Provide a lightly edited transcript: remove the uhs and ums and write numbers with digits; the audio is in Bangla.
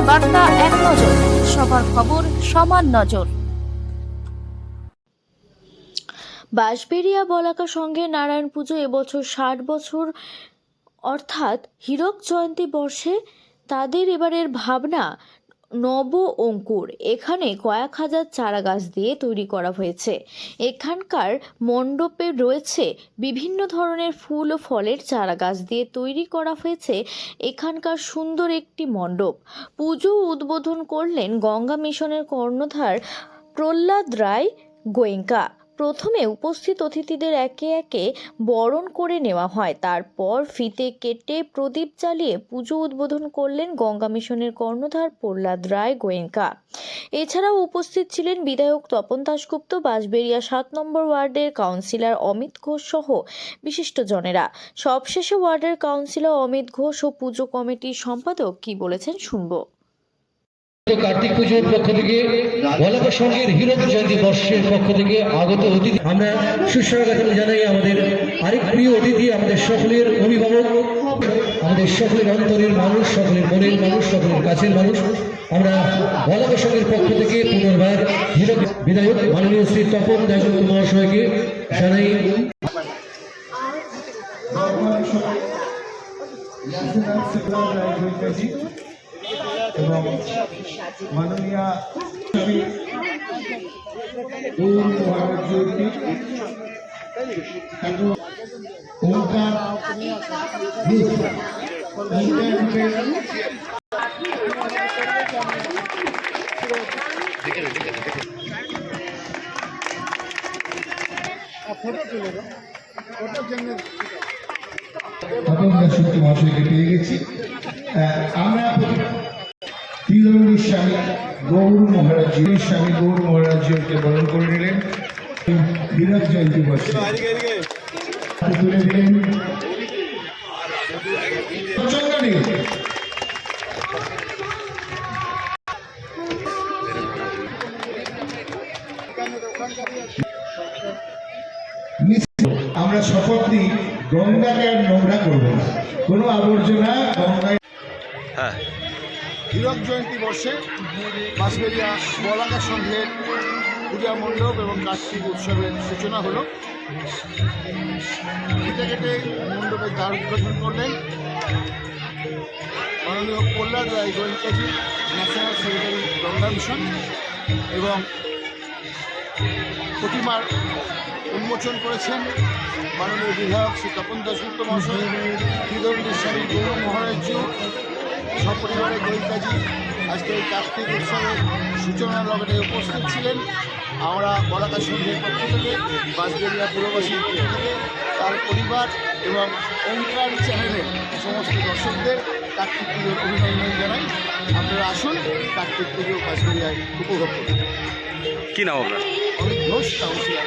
বার্তা এক নজর, সবার খবর সমান নজর। বাঁশবেড়িয়া বলাকা সংঘে নারায়ণ পুজো এবছর 60 বছর অর্থাৎ হীরক জয়ন্তী বর্ষে তাদের এবারের ভাবনা নব অঙ্কুর। এখানে কয়েক হাজার চারা গাছ দিয়ে তৈরি করা হয়েছে। এখানকার মণ্ডপে রয়েছে বিভিন্ন ধরনের ফুল ও ফলের চারা গাছ দিয়ে তৈরি করা হয়েছে এখানকার সুন্দর একটি মণ্ডপ। পুজো উদ্বোধন করলেন গঙ্গা মিশনের কর্ণধার প্রহ্লাদ রায় গোয়েঙ্কা। প্রথমে উপস্থিত অতিথিদের একে একে বরণ করে নেওয়া হয়, তারপর ফিতে কেটে প্রদীপ জ্বালিয়ে পুজো উদ্বোধন করলেন গঙ্গা মিশনের কর্ণধার প্রহ্লাদ রায় গোয়েঙ্কা। এছাড়াও উপস্থিত ছিলেন বিধায়ক তপন দাশগুপ্ত, বাঁশবেড়িয়া 7 নম্বর ওয়ার্ডের কাউন্সিলর অমিত ঘোষ সহ বিশিষ্টজনেরা। সবশেষে ওয়ার্ডের কাউন্সিলর অমিত ঘোষ ও পুজো কমিটির সম্পাদক কি বলেছেন শুনবো। কার্তিক পুজোর পক্ষ থেকে বলাকা সংঘের হীরক জয়ন্তী বর্ষের পক্ষ থেকে আগত অতিথি আমরা সুস্বাগত জানাই। আমাদের আরেক প্রিয় অতিথি, আমাদের সকলের অভিভাবক, আমাদের সকলের অন্তরের মানুষ, সকলের মনের মানুষ, সকলের কাছের মানুষ। আমরা বলাকা সংঘের পক্ষ থেকে পুনর্বার হীরক বিধায়ক মাননীয় শ্রী তপন দাশগুপ্ত মহাশয়কে জানাই। এবং মাননীয়া মহাশয়কে পেয়ে গেছি। আমরা স্বামী গৌর মহারাজকে বরণ করে নিলেন। হীরক জয়ন্তী বর্ষে তুলে দিলেন আমরা শপথ নিই গঙ্গাকে আর নোংরা করবো না, কোনো আবর্জনা গঙ্গায়। হীরক জয়ন্তী বর্ষে বাঁশবেড়িয়া বলাকা সংঘের পূজা মণ্ডপ এবং কার্তিক উৎসবের সূচনা হলো। কেটে কেটে মণ্ডপের দ্বার উদ্বোধন করলেন মাননীয় প্রহ্লাদ রায় গোয়েঙ্কাজি, ন্যাশনাল সেক্রেটারি গঙ্গা মিশন, এবং প্রতিমার উন্মোচন করেছেন মাননীয় বিধায়ক শ্রী তপন দাশগুপ্ত মহাশয়, ত্রিদণ্ডী স্বামী গৌর মহারাজ সপরিবারে গোয়েঙ্কাজি আজকে এই কার্তিক উৎসবের সূচনা লগ্নে উপস্থিত ছিলেন। আমরা বলাকা সংঘের পক্ষ থেকে, বাঁশবেড়িয়া পুরবাসীর পক্ষ থেকে, তার পরিবার এবং ওঙ্কার চ্যানেলের সমস্ত দর্শকদের কার্তিক পুজোর অভিনন্দন জানাই। আপনারা আসুন কার্তিক পুজো বাঁশবেড়িয়ায় উপভোগ করুন। কি নাম আপনার? অমিত ঘোষ, কাউন্সিলর।